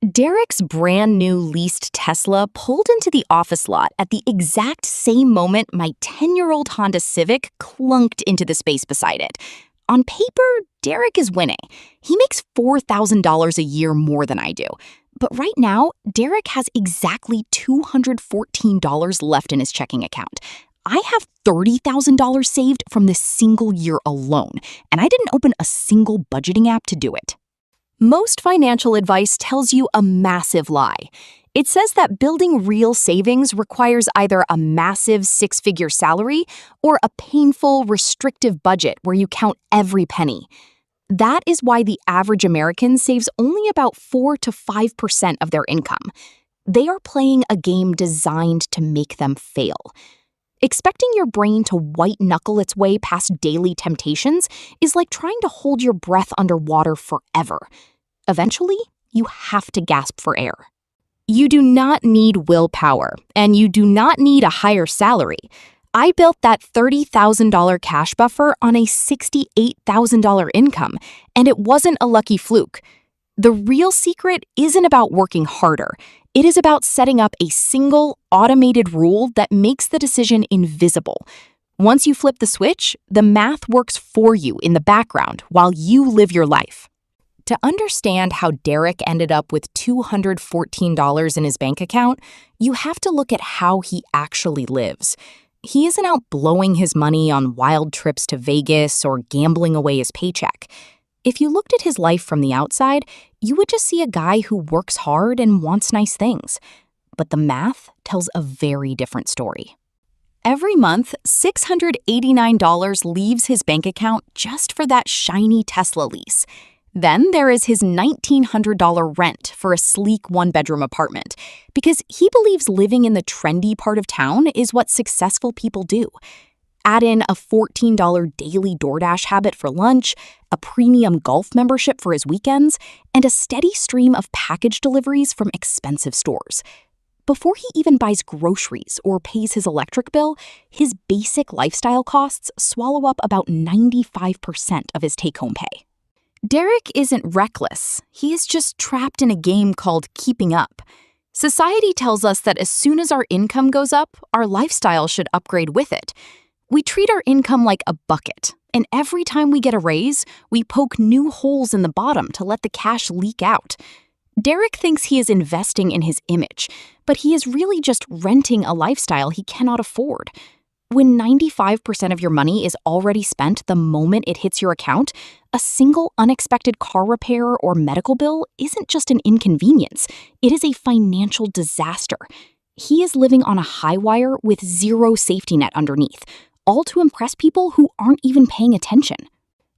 Derek's brand new leased Tesla pulled into the office lot at the exact same moment my 10-year-old Honda Civic clunked into the space beside it. On paper, Derek is winning. He makes $4,000 a year more than I do. But right now, Derek has exactly $214 left in his checking account. I have $30,000 saved from this single year alone, and I didn't open a single budgeting app to do it. Most financial advice tells you a massive lie. It says that building real savings requires either a massive six-figure salary or a painful, restrictive budget where you count every penny. That is why the average American saves only about 4 to 5% of their income. They are playing a game designed to make them fail. Expecting your brain to white-knuckle its way past daily temptations is like trying to hold your breath underwater forever. Eventually, you have to gasp for air. You do not need willpower, and you do not need a higher salary. I built that $30,000 cash buffer on a $68,000 income, and it wasn't a lucky fluke. The real secret isn't about working harder. It is about setting up a single, automated rule that makes the decision invisible. Once you flip the switch, the math works for you in the background while you live your life. To understand how Derek ended up with $214 in his bank account, you have to look at how he actually lives. He isn't out blowing his money on wild trips to Vegas or gambling away his paycheck. If you looked at his life from the outside, you would just see a guy who works hard and wants nice things. But the math tells a very different story. Every month, $689 leaves his bank account just for that shiny Tesla lease. Then there is his $1,900 rent for a sleek one-bedroom apartment, because he believes living in the trendy part of town is what successful people do. Add in a $14 daily DoorDash habit for lunch, a premium golf membership for his weekends, and a steady stream of package deliveries from expensive stores. Before he even buys groceries or pays his electric bill, his basic lifestyle costs swallow up about 95% of his take-home pay. Derek isn't reckless. He is just trapped in a game called keeping up. Society tells us that as soon as our income goes up, our lifestyle should upgrade with it. We treat our income like a bucket, and every time we get a raise, we poke new holes in the bottom to let the cash leak out. Derek thinks he is investing in his image, but he is really just renting a lifestyle he cannot afford. When 95% of your money is already spent the moment it hits your account, a single unexpected car repair or medical bill isn't just an inconvenience, it is a financial disaster. He is living on a high wire with zero safety net underneath, all to impress people who aren't even paying attention.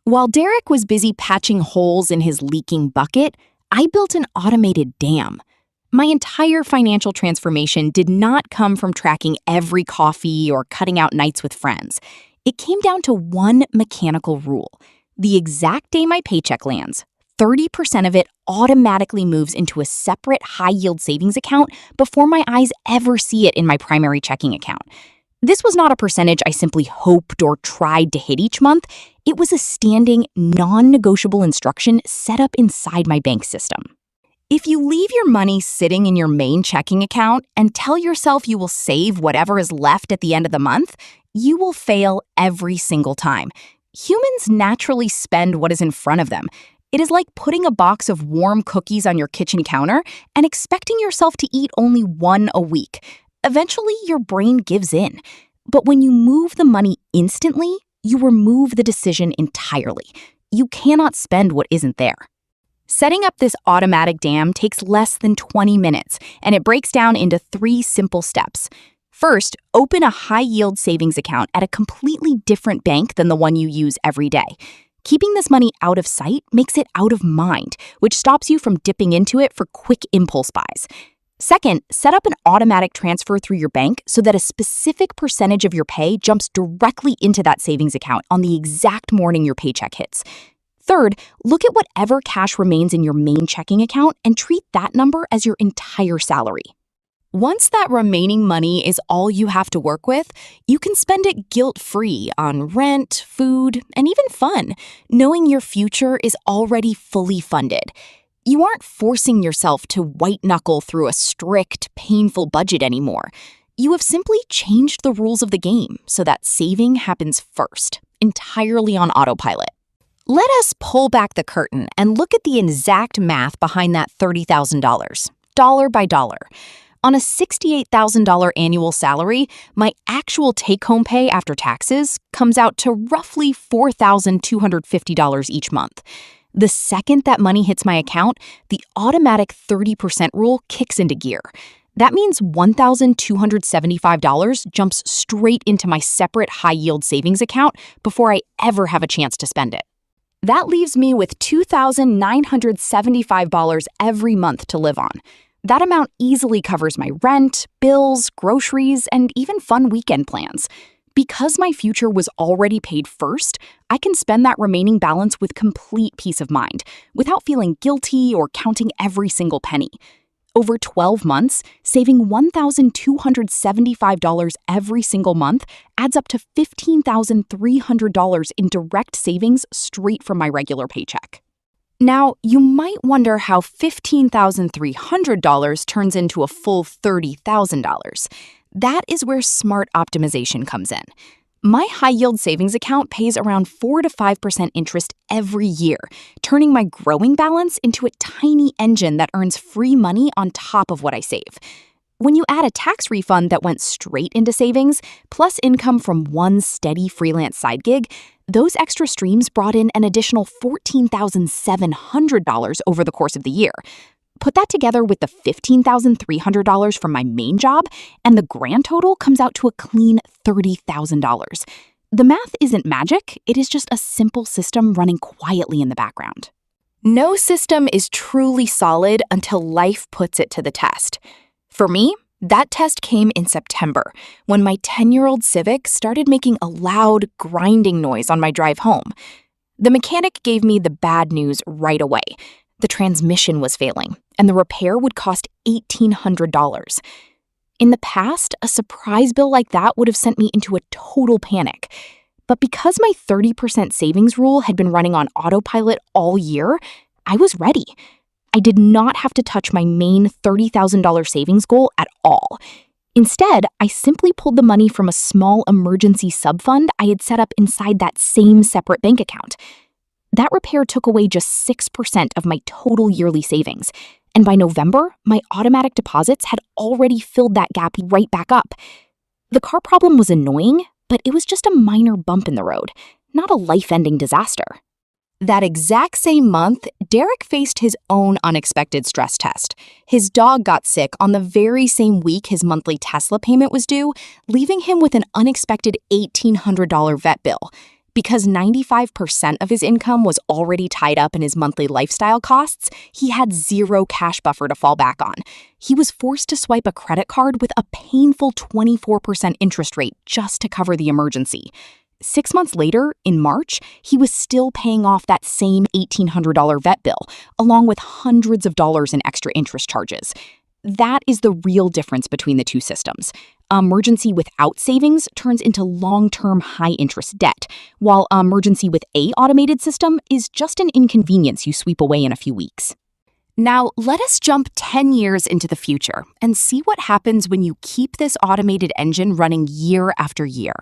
While Derek was busy patching holes in his leaking bucket, I built an automated dam. My entire financial transformation did not come from tracking every coffee or cutting out nights with friends. It came down to one mechanical rule. The exact day my paycheck lands, 30% of it automatically moves into a separate high-yield savings account before my eyes ever see it in my primary checking account. This was not a percentage I simply hoped or tried to hit each month. It was a standing, non-negotiable instruction set up inside my bank system. If you leave your money sitting in your main checking account and tell yourself you will save whatever is left at the end of the month, you will fail every single time. Humans naturally spend what is in front of them. It is like putting a box of warm cookies on your kitchen counter and expecting yourself to eat only one a week. Eventually, your brain gives in. But when you move the money instantly, you remove the decision entirely. You cannot spend what isn't there. Setting up this automatic dam takes less than 20 minutes, and it breaks down into 3 simple steps. First, open a high-yield savings account at a completely different bank than the one you use every day. Keeping this money out of sight makes it out of mind, which stops you from dipping into it for quick impulse buys. Second, set up an automatic transfer through your bank so that a specific percentage of your pay jumps directly into that savings account on the exact morning your paycheck hits. Third, look at whatever cash remains in your main checking account and treat that number as your entire salary. Once that remaining money is all you have to work with, you can spend it guilt-free on rent, food, and even fun, knowing your future is already fully funded. You aren't forcing yourself to white-knuckle through a strict, painful budget anymore. You have simply changed the rules of the game so that saving happens first, entirely on autopilot. Let us pull back the curtain and look at the exact math behind that $30,000, dollar by dollar. On a $68,000 annual salary, my actual take-home pay after taxes comes out to roughly $4,250 each month. The second that money hits my account, the automatic 30% rule kicks into gear. That means $1,275 jumps straight into my separate high-yield savings account before I ever have a chance to spend it. That leaves me with $2,975 every month to live on. That amount easily covers my rent, bills, groceries, and even fun weekend plans. Because my future was already paid first, I can spend that remaining balance with complete peace of mind, without feeling guilty or counting every single penny. Over 12 months, saving $1,275 every single month adds up to $15,300 in direct savings straight from my regular paycheck. Now, you might wonder how $15,300 turns into a full $30,000. That is where smart optimization comes in. My high-yield savings account pays around 4 to 5% interest every year, turning my growing balance into a tiny engine that earns free money on top of what I save. When you add a tax refund that went straight into savings, plus income from one steady freelance side gig, those extra streams brought in an additional $14,700 over the course of the year. Put that together with the $15,300 from my main job, and the grand total comes out to a clean $30,000. The math isn't magic, it is just a simple system running quietly in the background. No system is truly solid until life puts it to the test. For me, that test came in September, when my 10-year-old Civic started making a loud, grinding noise on my drive home. The mechanic gave me the bad news right away. The transmission was failing, and the repair would cost $1,800. In the past, a surprise bill like that would have sent me into a total panic. But because my 30% savings rule had been running on autopilot all year, I was ready. I did not have to touch my main $30,000 savings goal at all. Instead, I simply pulled the money from a small emergency subfund I had set up inside that same separate bank account. That repair took away just 6% of my total yearly savings, and by November, my automatic deposits had already filled that gap right back up. The car problem was annoying, but it was just a minor bump in the road, not a life-ending disaster. That exact same month, Derek faced his own unexpected stress test. His dog got sick on the very same week his monthly Tesla payment was due, leaving him with an unexpected $1,800 vet bill. Because 95% of his income was already tied up in his monthly lifestyle costs, he had zero cash buffer to fall back on. He was forced to swipe a credit card with a painful 24% interest rate just to cover the emergency. 6 months later, in March, he was still paying off that same $1,800 vet bill, along with hundreds of dollars in extra interest charges. That is the real difference between the two systems. Emergency without savings turns into long-term high-interest debt, while emergency with an automated system is just an inconvenience you sweep away in a few weeks. Now, let us jump 10 years into the future and see what happens when you keep this automated engine running year after year.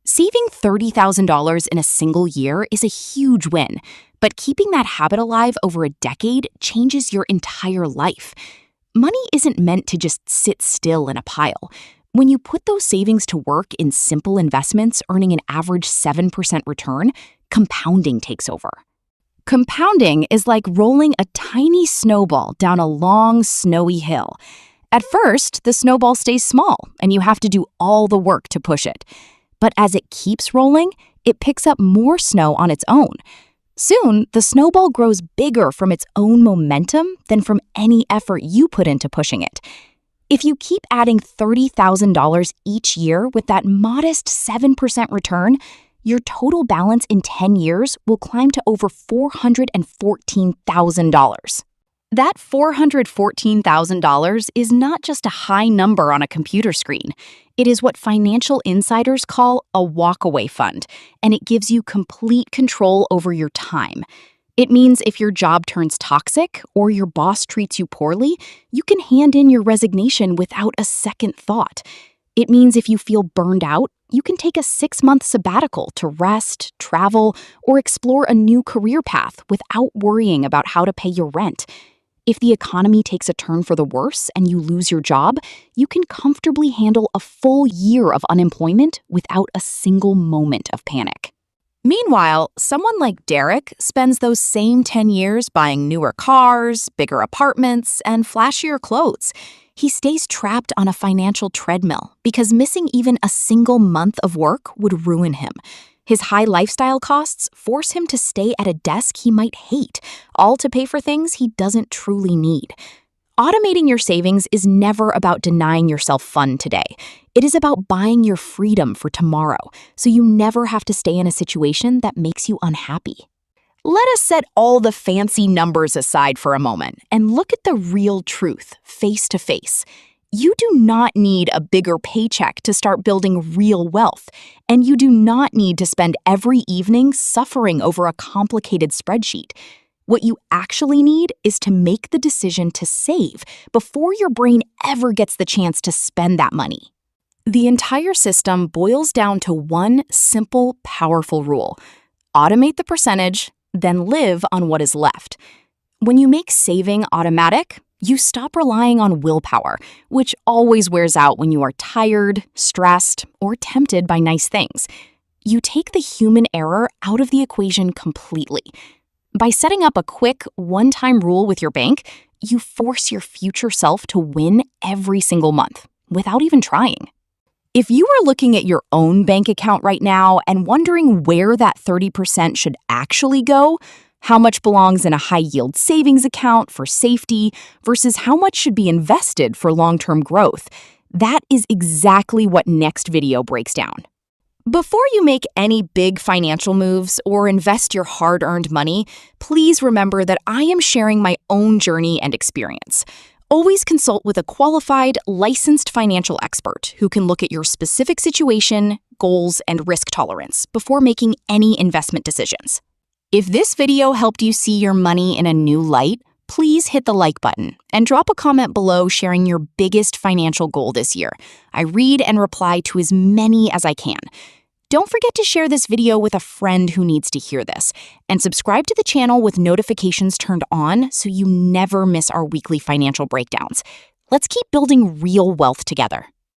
Saving $30,000 in a single year is a huge win, but keeping that habit alive over a decade changes your entire life. Money isn't meant to just sit still in a pile. When you put those savings to work in simple investments earning an average 7% return, compounding takes over. Compounding is like rolling a tiny snowball down a long, snowy hill. At first, the snowball stays small, and you have to do all the work to push it. But as it keeps rolling, it picks up more snow on its own. Soon, the snowball grows bigger from its own momentum than from any effort you put into pushing it. If you keep adding $30,000 each year with that modest 7% return, your total balance in 10 years will climb to over $414,000. That $414,000 is not just a high number on a computer screen. It is what financial insiders call a walkaway fund, and it gives you complete control over your time. It means if your job turns toxic or your boss treats you poorly, you can hand in your resignation without a second thought. It means if you feel burned out, you can take a 6-month sabbatical to rest, travel, or explore a new career path without worrying about how to pay your rent. If the economy takes a turn for the worse and you lose your job, you can comfortably handle a full year of unemployment without a single moment of panic. Meanwhile, someone like Derek spends those same 10 years buying newer cars, bigger apartments, and flashier clothes. He stays trapped on a financial treadmill because missing even a single month of work would ruin him. His high lifestyle costs force him to stay at a desk he might hate, all to pay for things he doesn't truly need. Automating your savings is never about denying yourself fun today. It is about buying your freedom for tomorrow, so you never have to stay in a situation that makes you unhappy. Let us set all the fancy numbers aside for a moment and look at the real truth, face to face. You do not need a bigger paycheck to start building real wealth, and you do not need to spend every evening suffering over a complicated spreadsheet. What you actually need is to make the decision to save before your brain ever gets the chance to spend that money. The entire system boils down to one simple, powerful rule: automate the percentage, then live on what is left. When you make saving automatic, you stop relying on willpower, which always wears out when you are tired, stressed, or tempted by nice things. You take the human error out of the equation completely. By setting up a quick, one-time rule with your bank, you force your future self to win every single month, without even trying. If you are looking at your own bank account right now and wondering where that 30% should actually go, how much belongs in a high-yield savings account for safety versus how much should be invested for long-term growth, that is exactly what next video breaks down. Before you make any big financial moves or invest your hard-earned money, please remember that I am sharing my own journey and experience. Always consult with a qualified, licensed financial expert who can look at your specific situation, goals, and risk tolerance before making any investment decisions. If this video helped you see your money in a new light, please hit the like button and drop a comment below sharing your biggest financial goal this year. I read and reply to as many as I can. Don't forget to share this video with a friend who needs to hear this, and subscribe to the channel with notifications turned on so you never miss our weekly financial breakdowns. Let's keep building real wealth together.